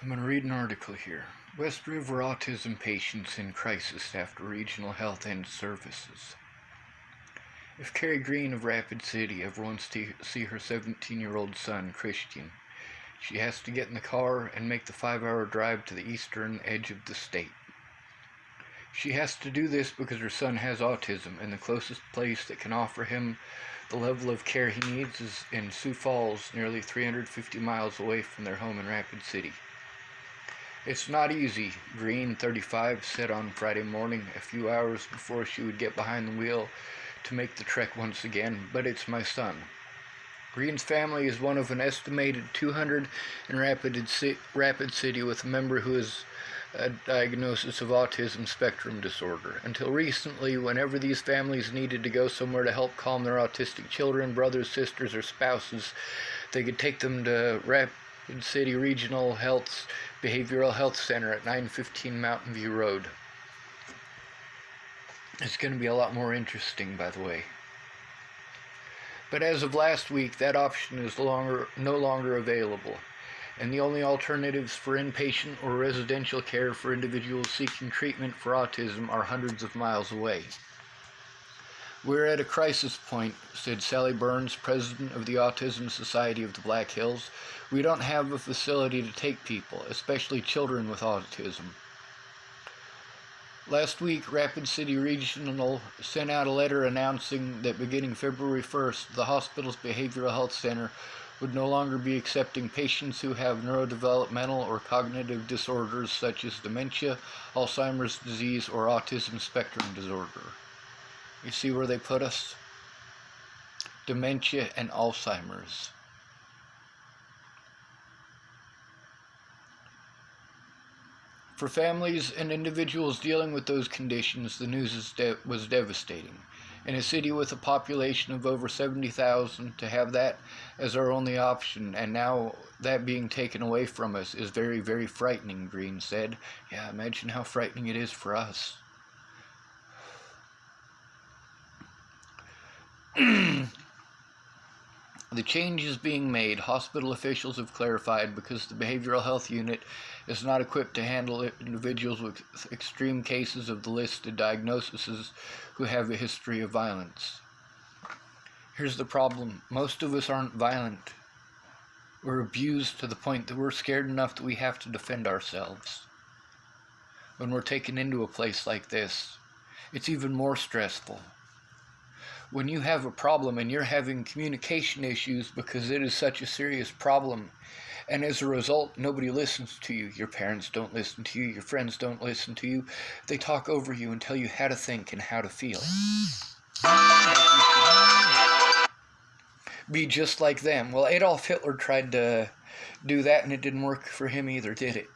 I'm going to read an article here. West River autism patients in crisis after regional health ends services. If Carrie Green of Rapid City ever wants to see her 17-year-old son, Christian, she has to get in the car and make the 5-hour drive to the eastern edge of the state. She has to do this because her son has autism, and the closest place that can offer him the level of care he needs is in Sioux Falls, nearly 350 miles away from their home in Rapid City. It's not easy, Green, 35, said on Friday morning, a few hours before she would get behind the wheel to make the trek once again, but it's my son. Green's family is one of an estimated 200 in Rapid City with a member who has a diagnosis of autism spectrum disorder. Until recently, whenever these families needed to go somewhere to help calm their autistic children, brothers, sisters, or spouses, they could take them to Rapid City Regional Behavioral Health Center at 915 Mountain View Road. It's going to be a lot more interesting, by the way. But as of last week, that option is no longer available, and the only alternatives for inpatient or residential care for individuals seeking treatment for autism are hundreds of miles away. We're at a crisis point, said Sally Burns, president of the Autism Society of the Black Hills. We don't have a facility to take people, especially children with autism. Last week, Rapid City Regional sent out a letter announcing that beginning February 1st, the hospital's behavioral health center would no longer be accepting patients who have neurodevelopmental or cognitive disorders such as dementia, Alzheimer's disease, or autism spectrum disorder. You see where they put us? Dementia and Alzheimer's. For families and individuals dealing with those conditions, the news was devastating. In a city with a population of over 70,000, to have that as our only option, and now that being taken away from us, is very, very frightening, Green said. Yeah, imagine how frightening it is for us. The change is being made, hospital officials have clarified, because the behavioral health unit is not equipped to handle individuals with extreme cases of the listed diagnoses who have a history of violence. Here's the problem. Most of us aren't violent. We're abused to the point that we're scared enough that we have to defend ourselves. When we're taken into a place like this, it's even more stressful. When you have a problem and you're having communication issues because it is such a serious problem, and as a result, nobody listens to you. Your parents don't listen to you. Your friends don't listen to you. They talk over you and tell you how to think and how to feel. Be just like them. Well, Adolf Hitler tried to do that, and it didn't work for him either, did it?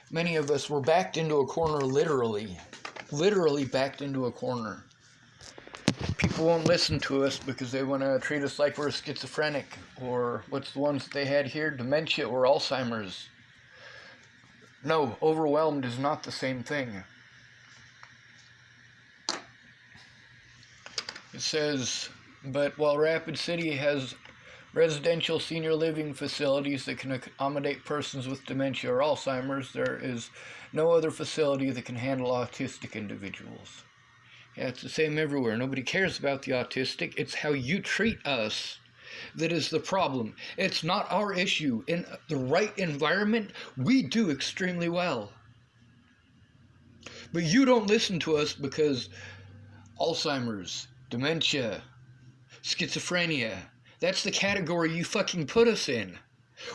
Many of us were backed into a corner, literally backed into a corner. People won't listen to us because they want to treat us like we're schizophrenic, or what's the ones that they had here, dementia or Alzheimer's. No, overwhelmed is not the same thing. It says, but while Rapid City has residential senior living facilities that can accommodate persons with dementia or Alzheimer's, there is no other facility that can handle autistic individuals. Yeah, it's the same everywhere. Nobody cares about the autistic. It's how you treat us that is the problem. It's not our issue. In the right environment, we do extremely well. But you don't listen to us because Alzheimer's, dementia, schizophrenia, that's the category you fucking put us in.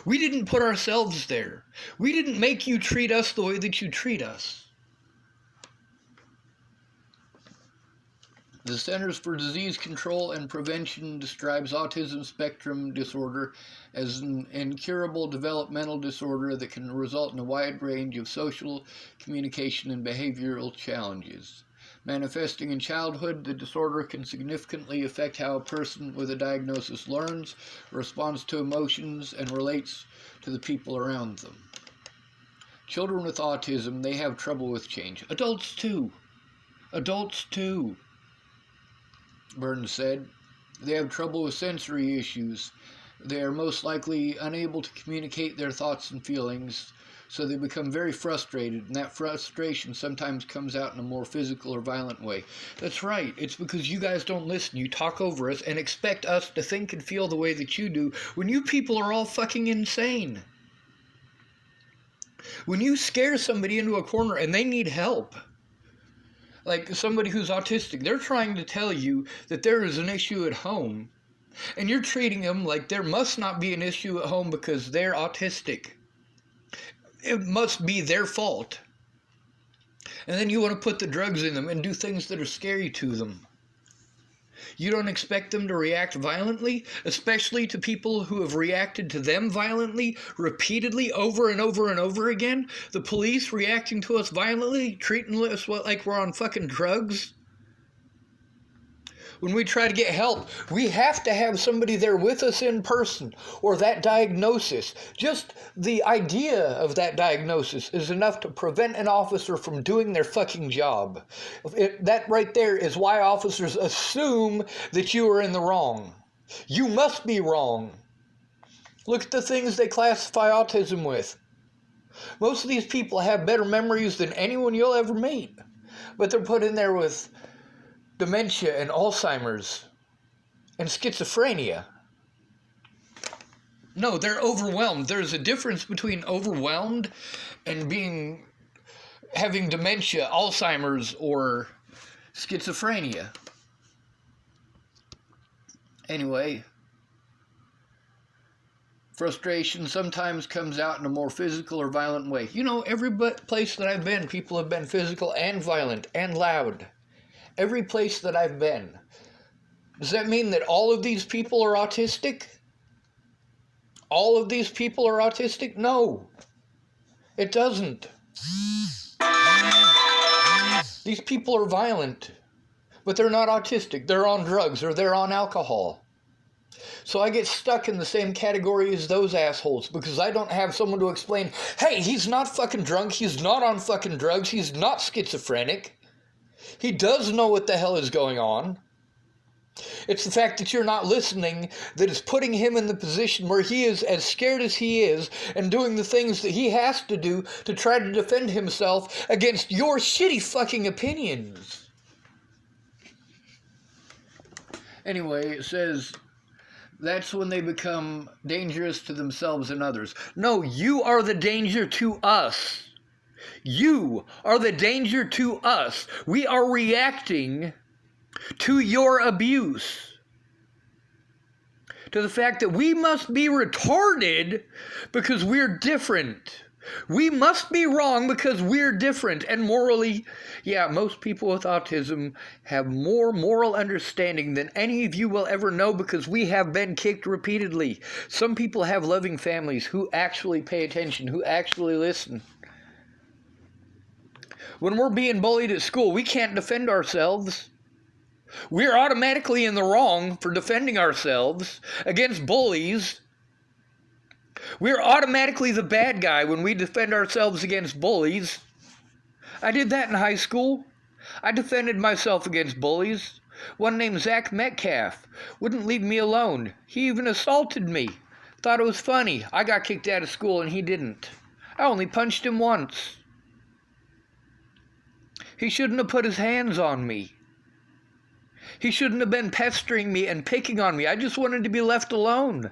We didn't put ourselves there. We didn't make you treat us the way that you treat us. The Centers for Disease Control and Prevention describes autism spectrum disorder as an incurable developmental disorder that can result in a wide range of social, communication, and behavioral challenges. Manifesting in childhood, the disorder can significantly affect how a person with a diagnosis learns, responds to emotions, and relates to the people around them. Children with autism, they have trouble with change. Adults too. Burns said. They have trouble with sensory issues, They are most likely unable to communicate their thoughts and feelings, so they become very frustrated, and that frustration sometimes comes out in a more physical or violent way. That's right. It's because you guys don't listen. You talk over us and expect us to think and feel the way that you do when you people are all fucking insane. When you scare somebody into a corner and they need help, like somebody who's autistic, they're trying to tell you that there is an issue at home, and you're treating them like there must not be an issue at home because they're autistic. It must be their fault. And then you want to put the drugs in them and do things that are scary to them. You don't expect them to react violently, especially to people who have reacted to them violently, repeatedly, over and over and over again. The police reacting to us violently, treating us like we're on fucking drugs. When we try to get help, we have to have somebody there with us in person, or that diagnosis. Just the idea of that diagnosis is enough to prevent an officer from doing their fucking job. That right there is why officers assume that you are in the wrong. You must be wrong. Look at the things they classify autism with. Most of these people have better memories than anyone you'll ever meet, but they're put in there with dementia and Alzheimer's and schizophrenia. No, they're overwhelmed. There's a difference between overwhelmed and having dementia, Alzheimer's, or schizophrenia. Anyway, frustration sometimes comes out in a more physical or violent way. You know, every place that I've been, people have been physical and violent and loud. Every place that I've been. Does that mean that all of these people are autistic? All of these people are autistic? No, it doesn't. These people are violent, but they're not autistic. They're on drugs or they're on alcohol. So I get stuck in the same category as those assholes because I don't have someone to explain, hey, he's not fucking drunk, he's not on fucking drugs, he's not schizophrenic. He does know what the hell is going on. It's the fact that you're not listening that is putting him in the position where he is as scared as he is and doing the things that he has to do to try to defend himself against your shitty fucking opinions. Anyway, it says that's when they become dangerous to themselves and others. No, you are the danger to us. You are the danger to us. We are reacting to your abuse. To the fact that we must be retarded because we're different. We must be wrong because we're different. And morally, yeah, most people with autism have more moral understanding than any of you will ever know because we have been kicked repeatedly. Some people have loving families who actually pay attention, who actually listen. When we're being bullied at school, we can't defend ourselves. We're automatically in the wrong for defending ourselves against bullies. We're automatically the bad guy when we defend ourselves against bullies. I did that in high school. I defended myself against bullies. One named Zach Metcalf wouldn't leave me alone. He even assaulted me. Thought it was funny. I got kicked out of school and he didn't. I only punched him once. He shouldn't have put his hands on me. He shouldn't have been pestering me and picking on me. I just wanted to be left alone.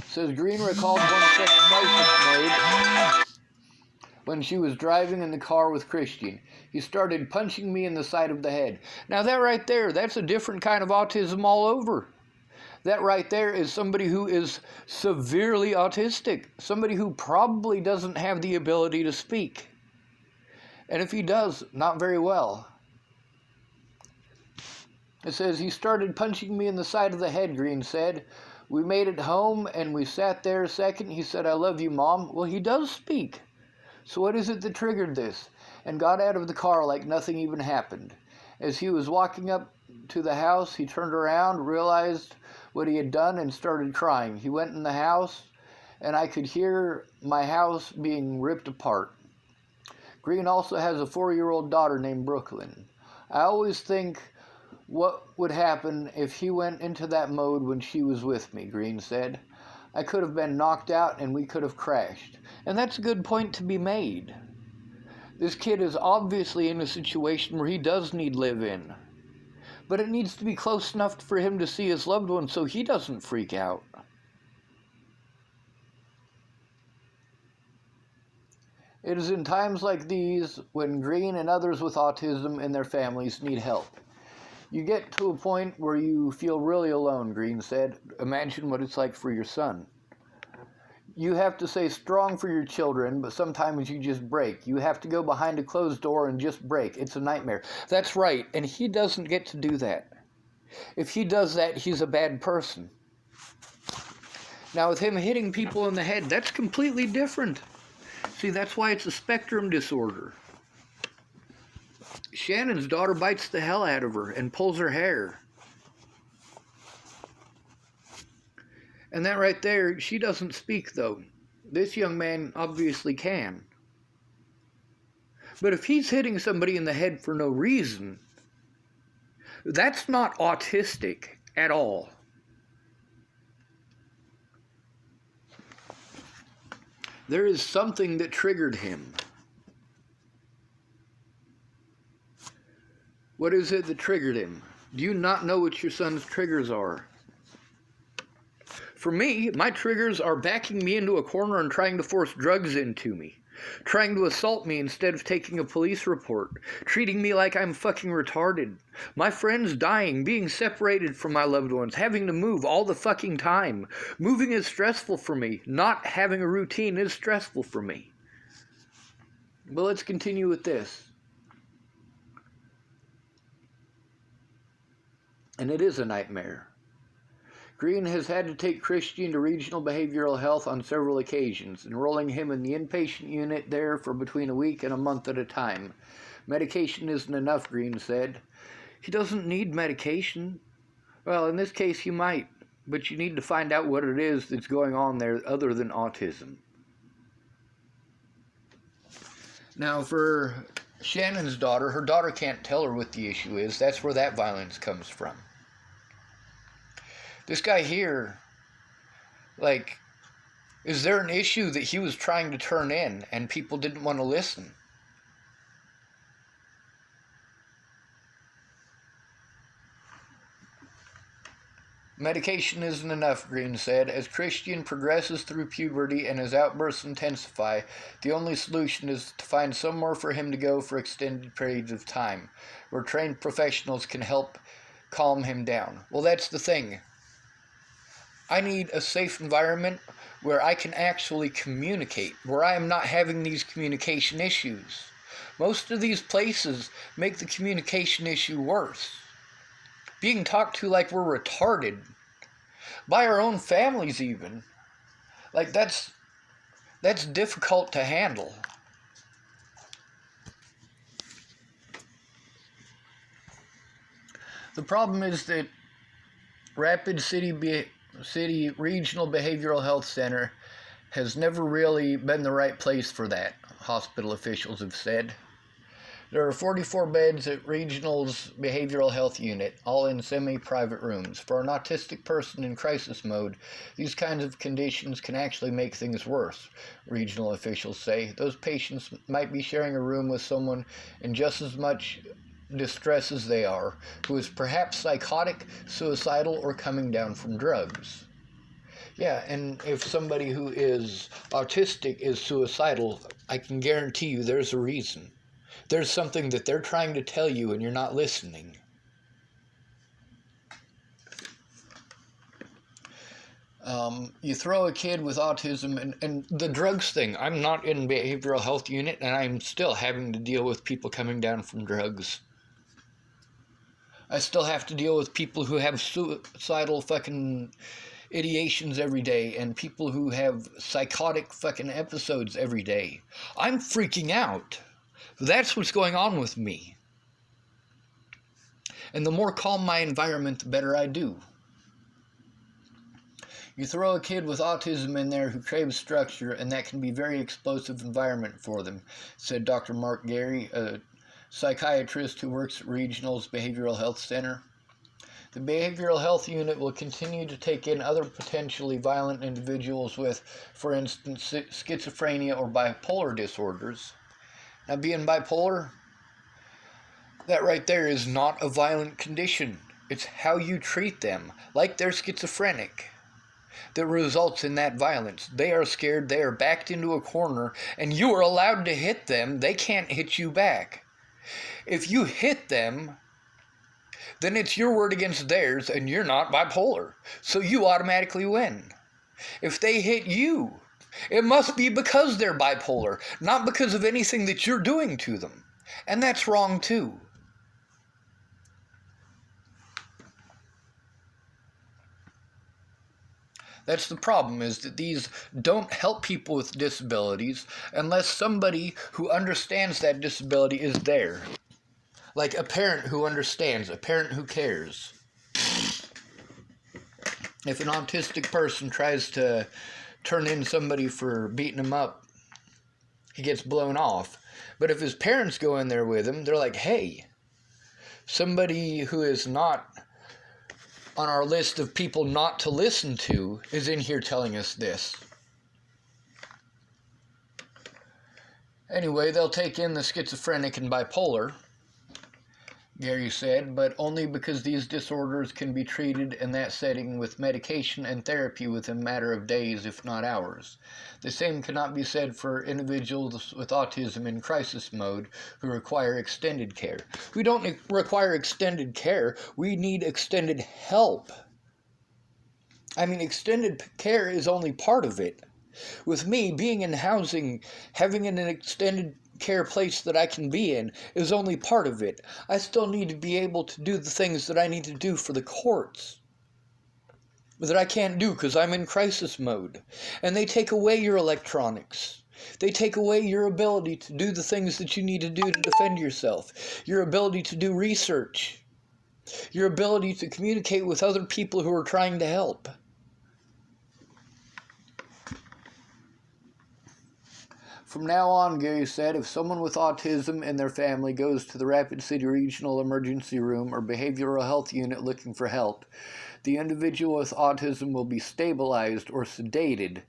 Says Green recalled one such crisis mode when she was driving in the car with Christian. He started punching me in the side of the head. Now that right there, that's a different kind of autism all over. That right there is somebody who is severely autistic. Somebody who probably doesn't have the ability to speak. And if he does, not very well. It says, he started punching me in the side of the head, Green said. We made it home and we sat there a second. He said, I love you, Mom. Well, he does speak. So what is it that triggered this? And got out of the car like nothing even happened. As he was walking up to the house, he turned around, realized what he had done, and started crying. He went in the house, and I could hear my house being ripped apart. Green also has a 4-year-old daughter named Brooklyn. I always think What would happen if he went into that mode when she was with me, Green said. I could have been knocked out and we could have crashed. And that's a good point to be made. This kid is obviously in a situation where he does need live-in. But it needs to be close enough for him to see his loved one so he doesn't freak out. It is in times like these when Green and others with autism and their families need help. You get to a point where you feel really alone, Green said. Imagine what it's like for your son. You have to stay strong for your children, but sometimes you just break. You have to go behind a closed door and just break. It's a nightmare. That's right, and he doesn't get to do that. If he does that, he's a bad person. Now, with him hitting people in the head, that's completely different. See, that's why it's a spectrum disorder. Shannon's daughter bites the hell out of her and pulls her hair. And that right there, she doesn't speak, though. This young man obviously can. But if he's hitting somebody in the head for no reason, that's not autistic at all. There is something that triggered him. What is it that triggered him? Do you not know what your son's triggers are? For me, my triggers are backing me into a corner and trying to force drugs into me. Trying to assault me instead of taking a police report. Treating me like I'm fucking retarded. My friends dying, being separated from my loved ones, having to move all the fucking time. Moving is stressful for me. Not having a routine is stressful for me. But let's continue with this. And it is a nightmare. Green has had to take Christian to regional behavioral health on several occasions, enrolling him in the inpatient unit there for between a week and a month at a time. Medication isn't enough, Green said. He doesn't need medication. Well, in this case, he might, but you need to find out what it is that's going on there other than autism. Now, for Shannon's daughter, her daughter can't tell her what the issue is. That's where that violence comes from. This guy here, like, is there an issue that he was trying to turn in and people didn't want to listen? Medication isn't enough, Green said. As Christian progresses through puberty and his outbursts intensify, the only solution is to find somewhere for him to go for extended periods of time, where trained professionals can help calm him down. Well, that's the thing. I need a safe environment where I can actually communicate, where I am not having these communication issues. Most of these places make the communication issue worse. Being talked to like we're retarded, by our own families even, like that's difficult to handle. The problem is that Rapid City Regional Behavioral Health Center has never really been the right place for that, hospital officials have said. There are 44 beds at Regional's Behavioral Health Unit, all in semi-private rooms. For an autistic person in crisis mode, these kinds of conditions can actually make things worse, Regional officials say. Those patients might be sharing a room with someone in just as much distress as they are, who is perhaps psychotic, suicidal, or coming down from drugs. Yeah, and if somebody who is autistic is suicidal, I can guarantee you there's a reason. There's something that they're trying to tell you and you're not listening. You throw a kid with autism and the drugs thing. I'm not in behavioral health unit and I'm still having to deal with people coming down from drugs. I still have to deal with people who have suicidal fucking ideations every day and people who have psychotic fucking episodes every day. I'm freaking out. That's what's going on with me. And the more calm my environment, the better I do. You throw a kid with autism in there who craves structure, and that can be a very explosive environment for them, said Dr. Mark Gary, a psychiatrist who works at Regional's Behavioral Health Center. The behavioral health unit will continue to take in other potentially violent individuals with, for instance, schizophrenia or bipolar disorders. Now, being bipolar, that right there is not a violent condition. It's how you treat them, like they're schizophrenic, that results in that violence. They are scared, they are backed into a corner, and you are allowed to hit them. They can't hit you back. If you hit them, then it's your word against theirs, and you're not bipolar. So you automatically win. If they hit you, it must be because they're bipolar, not because of anything that you're doing to them. And that's wrong too. That's the problem, is that these don't help people with disabilities unless somebody who understands that disability is there. Like a parent who understands, a parent who cares. If an autistic person tries to turn in somebody for beating him up, he gets blown off. But if his parents go in there with him, they're like, hey, somebody who is not on our list of people not to listen to is in here telling us this. Anyway, they'll take in the schizophrenic and bipolar, Gary said, but only because these disorders can be treated in that setting with medication and therapy within a matter of days, if not hours. The same cannot be said for individuals with autism in crisis mode who require extended care. We don't require extended care, we need extended help. I mean, extended care is only part of it. With me, being in housing, having an extended care place that I can be in is only part of it. I still need to be able to do the things that I need to do for the courts that I can't do because I'm in crisis mode. And they take away your electronics. They take away your ability to do the things that you need to do to defend yourself, your ability to do research, your ability to communicate with other people who are trying to help. From now on, Gary said, if someone with autism and their family goes to the Rapid City Regional Emergency Room or Behavioral Health Unit looking for help, the individual with autism will be stabilized or sedated.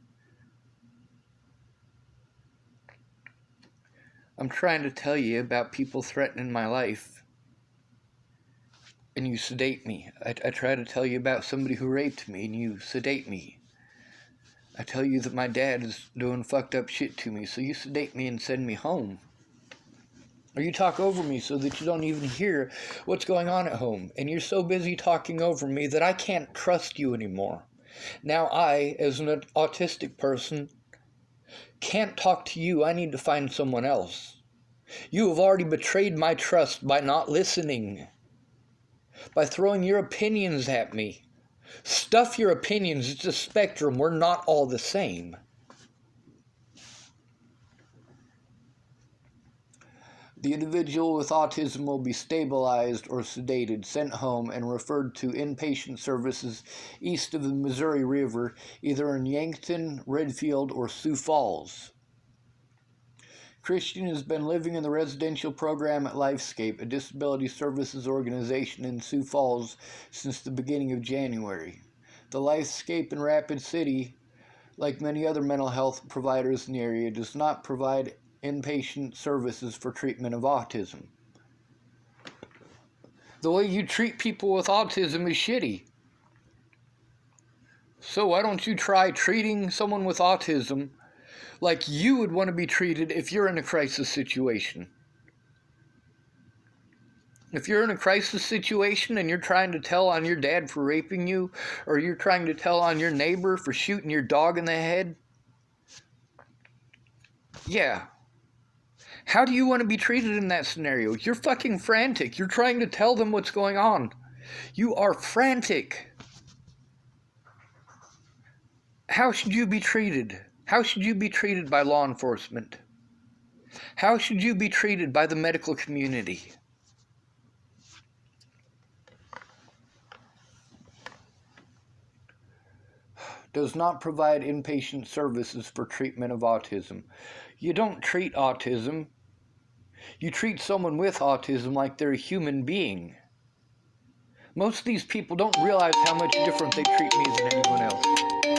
I'm trying to tell you about people threatening my life, and you sedate me. I try to tell you about somebody who raped me, and you sedate me. I tell you that my dad is doing fucked up shit to me, so you sedate me and send me home. Or you talk over me so that you don't even hear what's going on at home. And you're so busy talking over me that I can't trust you anymore. Now I, as an autistic person, can't talk to you. I need to find someone else. You have already betrayed my trust by not listening, by throwing your opinions at me. Stuff your opinions, it's a spectrum, we're not all the same. The individual with autism will be stabilized or sedated, sent home, and referred to inpatient services east of the Missouri River, either in Yankton, Redfield, or Sioux Falls. Christian has been living in the residential program at Lifescape, a disability services organization in Sioux Falls, since the beginning of January. The Lifescape in Rapid City, like many other mental health providers in the area, does not provide inpatient services for treatment of autism. The way you treat people with autism is shitty. So why don't you try treating someone with autism like you would want to be treated if you're in a crisis situation? If you're in a crisis situation and you're trying to tell on your dad for raping you, or you're trying to tell on your neighbor for shooting your dog in the head, yeah. How do you want to be treated in that scenario? You're fucking frantic. You're trying to tell them what's going on. You are frantic. How should you be treated? How should you be treated by law enforcement? How should you be treated by the medical community? Does not provide inpatient services for treatment of autism. You don't treat autism. You treat someone with autism like they're a human being. Most of these people don't realize how much different they treat me than anyone else.